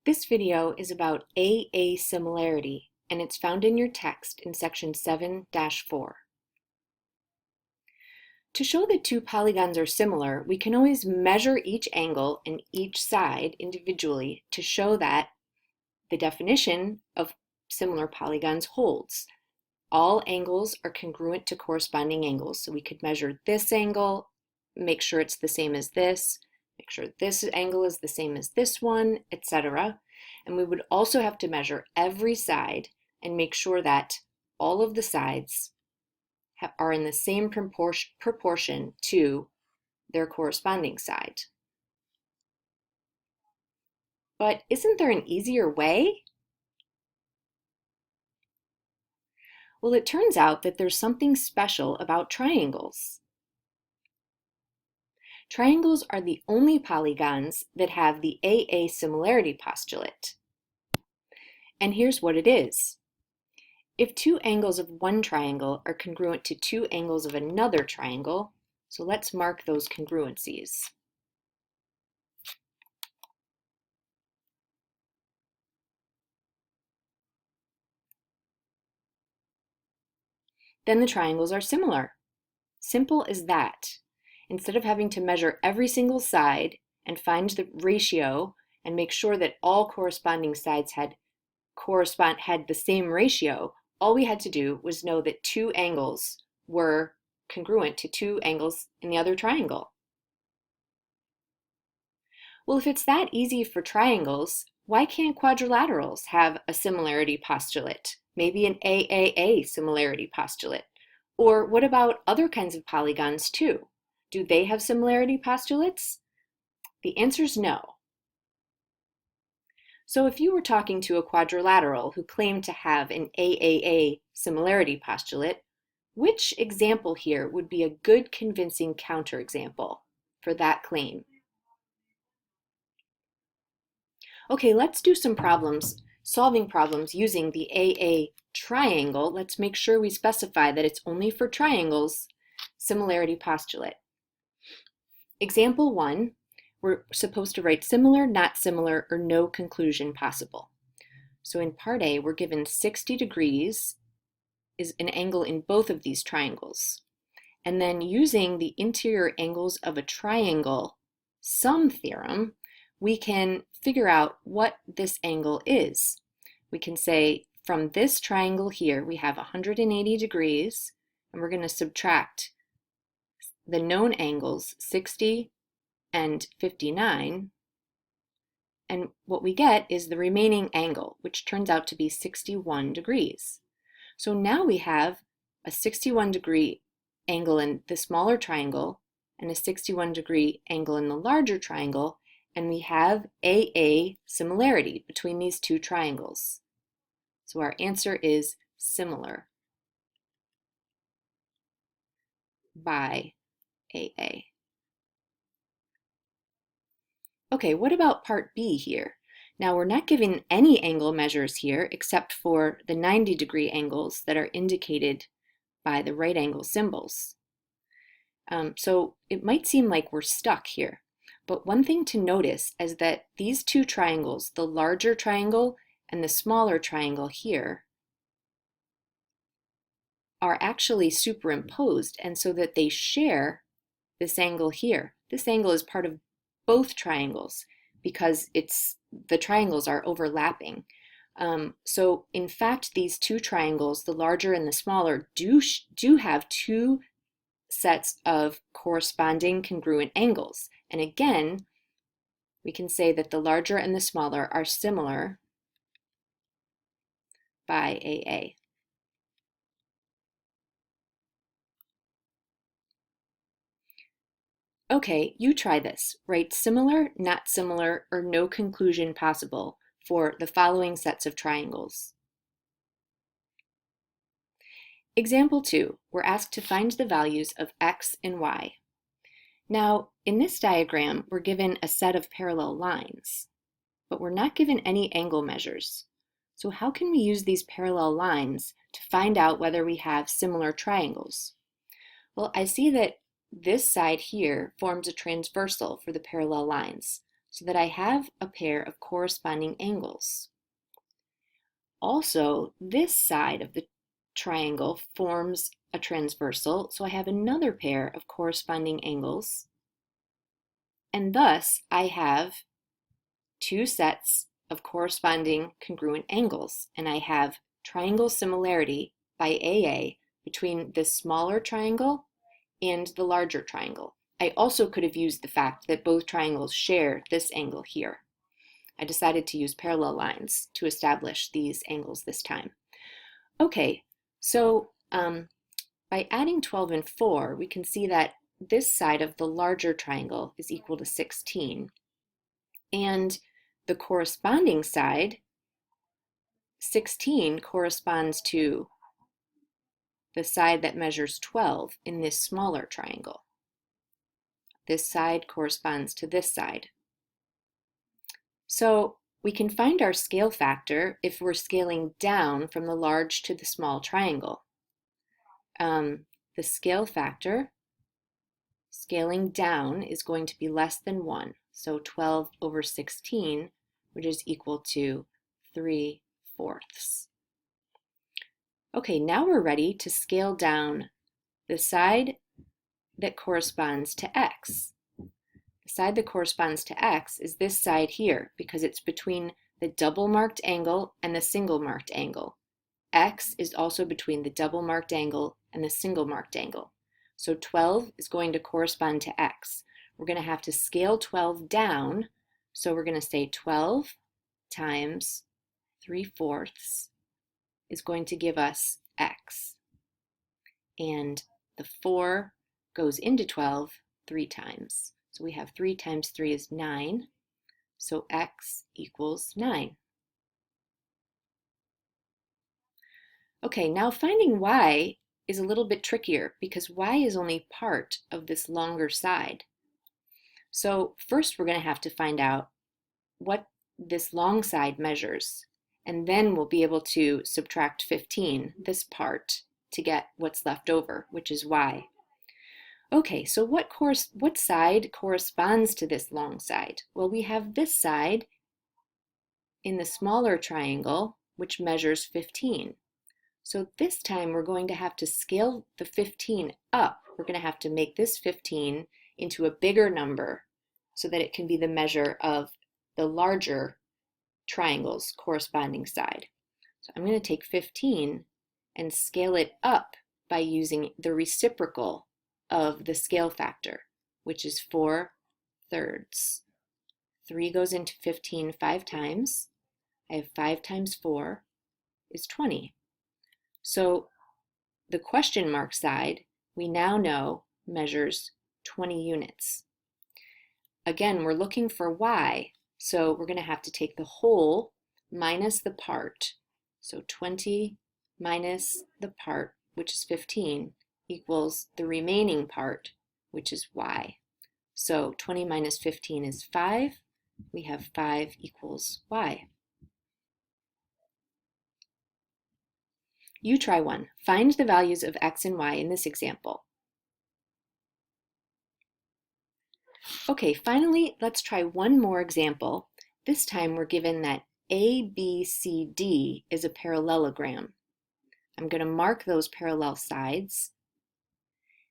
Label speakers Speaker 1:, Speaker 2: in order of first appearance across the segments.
Speaker 1: This video is about AASimilarity, and it's found in your text in section 7-4. To show that two polygons are similar, we can always measure each angle and each side individually to show that the definition of similar polygons holds. All angles are congruent to corresponding angles, so we could measure this angle, make sure it's the same as this, make sure this angle is the same as this one, etc. And we would also have to measure every side and make sure that all of the sides are in the same proportion to their corresponding side. But isn't there an easier way? Well, it turns out that there's something special about triangles. Triangles are the only polygons that have the AASimilarity postulate. And here's what it is. If two angles of one triangle are congruent to two angles of another triangle, so let's mark those congruencies. Then the triangles are similar. Simple as that. Instead of having to measure every single side and find the ratio and make sure that all corresponding sides had the same ratio, all we had to do was know that two angles were congruent to two angles in the other triangle. Well, if it's that easy for triangles, why can't quadrilaterals have a similarity postulate? Maybe an AAA-similarity postulate. Or what about other kinds of polygons too? Do they have similarity postulates? The answer is no. So if you were talking to a quadrilateral who claimed to have an AAA similarity postulate, which example here would be a good convincing counterexample for that claim? Okay, let's do some solving problems using the AA triangle. Let's make sure we specify that it's only for triangles, similarity postulate. Example 1, we're supposed to write similar, not similar, or no conclusion possible. So in part A, we're given 60 degrees is an angle in both of these triangles. And then using the interior angles of a triangle sum theorem, we can figure out what this angle is. We can say from this triangle here, we have 180 degrees, and we're going to subtract the known angles, 60 and 59, and what we get is the remaining angle, which turns out to be 61 degrees. So now we have a 61 degree angle in the smaller triangle and a 61 degree angle in the larger triangle, and we have AA similarity between these two triangles. So our answer is similar by AA. Okay, what about part B here? Now we're not given any angle measures here except for the 90 degree angles that are indicated by the right angle symbols. So it might seem like we're stuck here, but one thing to notice is that these two triangles, the larger triangle and the smaller triangle here, are actually superimposed, and so that they share this angle here. This angle is part of both triangles because the triangles are overlapping. So in fact, these two triangles, the larger and the smaller, do have two sets of corresponding congruent angles. And again, we can say that the larger and the smaller are similar by AA. Okay, you try this. Write similar, not similar, or no conclusion possible for the following sets of triangles. Example 2, we're asked to find the values of x and y. Now, in this diagram, we're given a set of parallel lines, but we're not given any angle measures. So how can we use these parallel lines to find out whether we have similar triangles? Well, I see that this side here forms a transversal for the parallel lines. so that I have a pair of corresponding angles. Also, this side of the triangle forms a transversal, so I have another pair of corresponding angles, and thus I have two sets of corresponding congruent angles, and I have triangle similarity by AA between this smaller triangle and the larger triangle. I also could have used the fact that both triangles share this angle here. I decided to use parallel lines to establish these angles this time. Okay, so by adding 12 and 4, we can see that this side of the larger triangle is equal to 16. And the corresponding side, 16, corresponds to the side that measures 12 in this smaller triangle. This side corresponds to this side. So we can find our scale factor if we're scaling down from the large to the small triangle. The scale factor, scaling down, is going to be less than 1. So 12 over 16, which is equal to 3/4. Okay, now we're ready to scale down the side that corresponds to x. The side that corresponds to x is this side here because it's between the double marked angle and the single marked angle. X is also between the double marked angle and the single marked angle. So 12 is going to correspond to x. We're going to have to scale 12 down. So we're going to say 12 times 3/4 is going to give us x. And the 4 goes into 12 3 times. So we have 3 times 3 is 9. So x equals 9. Okay, now finding y is a little bit trickier because y is only part of this longer side. So first we're going to have to find out what this long side measures, and then we'll be able to subtract 15, this part, to get what's left over, which is y. Okay, so what side corresponds to this long side? Well, we have this side in the smaller triangle, which measures 15. So this time we're going to have to scale the 15 up. We're going to have to make this 15 into a bigger number so that it can be the measure of the larger triangle's corresponding side. So I'm going to take 15 and scale it up by using the reciprocal of the scale factor, which is 4/3. 3 goes into 15 5 times. I have 5 times 4 is 20. So the question mark side, we now know, measures 20 units. Again, we're looking for y, so we're going to have to take the whole minus the part. So 20 minus the part, which is 15, equals the remaining part, which is y. So 20 minus 15 is 5. We have 5 equals y. You try one. Find the values of x and y in this example. Okay, finally, let's try one more example. This time we're given that ABCD is a parallelogram. I'm going to mark those parallel sides,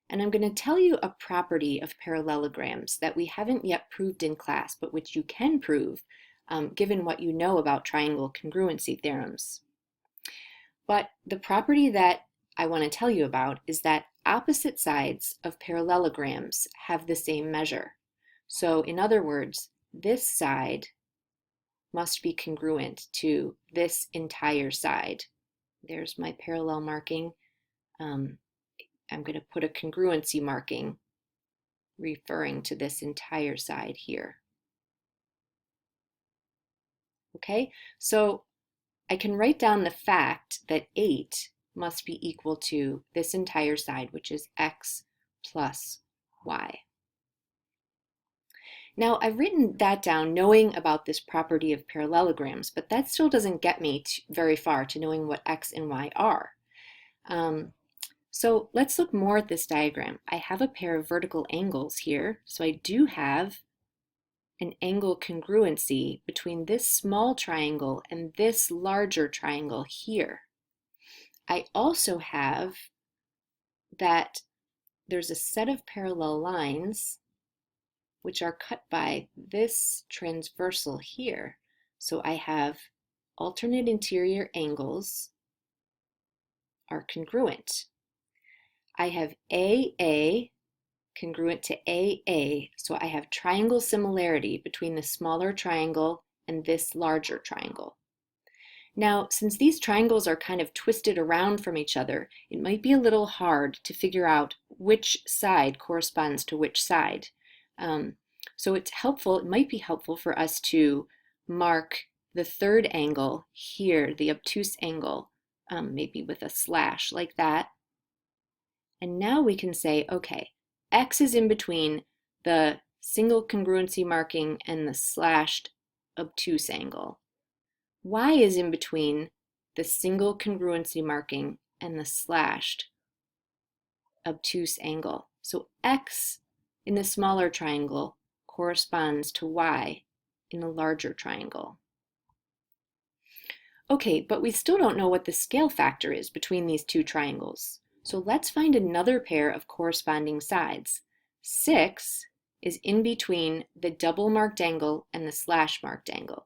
Speaker 1: and I'm going to tell you a property of parallelograms that we haven't yet proved in class, but which you can prove given what you know about triangle congruency theorems. But the property that I want to tell you about is that opposite sides of parallelograms have the same measure. So in other words, this side must be congruent to this entire side. There's my parallel marking. I'm going to put a congruency marking referring to this entire side here. Okay, so I can write down the fact that 8 must be equal to this entire side, which is x plus y. Now, I've written that down knowing about this property of parallelograms, but that still doesn't get me very far to knowing what x and y are. So let's look more at this diagram. I have a pair of vertical angles here, so I do have an angle congruency between this small triangle and this larger triangle here. I also have that there's a set of parallel lines which are cut by this transversal here. So I have alternate interior angles are congruent. I have AA congruent to AA, so I have triangle similarity between the smaller triangle and this larger triangle. Now, since these triangles are kind of twisted around from each other, it might be a little hard to figure out which side corresponds to which side. So it might be helpful for us to mark the third angle here, the obtuse angle, maybe with a slash like that. And now we can say, okay, X is in between the single congruency marking and the slashed obtuse angle. Y is in between the single congruency marking and the slashed obtuse angle. So X in the smaller triangle corresponds to Y in the larger triangle. Okay, but we still don't know what the scale factor is between these two triangles. So let's find another pair of corresponding sides. 6 is in between the double marked angle and the slash marked angle.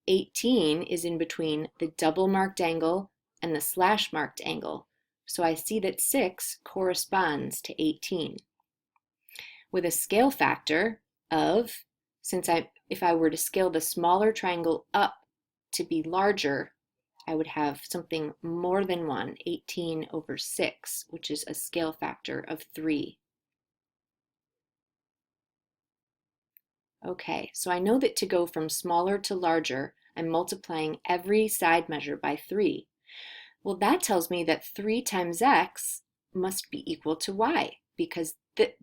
Speaker 1: 18 is in between the double marked angle and the slash marked angle. So I see that 6 corresponds to 18. With a scale factor of, if I were to scale the smaller triangle up to be larger, I would have something more than 1, 18 over 6, which is a scale factor of 3. Okay, so I know that to go from smaller to larger, I'm multiplying every side measure by 3. Well, that tells me that 3 times x must be equal to y, because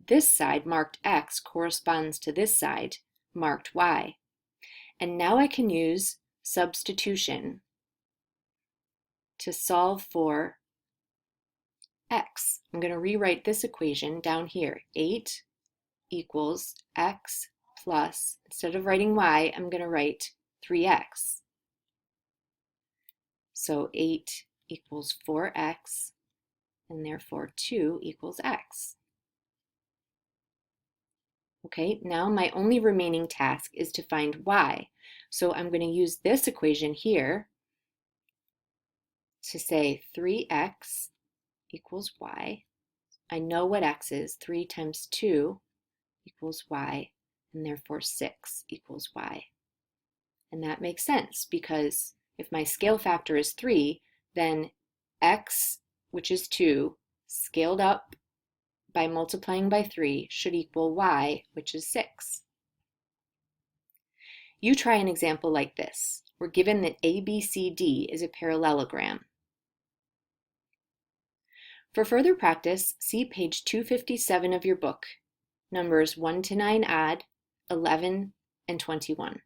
Speaker 1: this side marked x corresponds to this side marked y. And now I can use substitution to solve for x. I'm going to rewrite this equation down here. 8 equals x plus, instead of writing y, I'm going to write 3x. So 8 equals 4x, and therefore 2 equals x. Okay, now my only remaining task is to find y. So I'm going to use this equation here to say 3x equals y. I know what x is. 3 times 2 equals y, and therefore 6 equals y. And that makes sense, because if my scale factor is 3, then x, which is 2, scaled up by multiplying by 3, should equal y, which is 6. You try an example like this. We're given that ABCD is a parallelogram. For further practice, see page 257 of your book, numbers 1 to 9 odd, 11, and 21.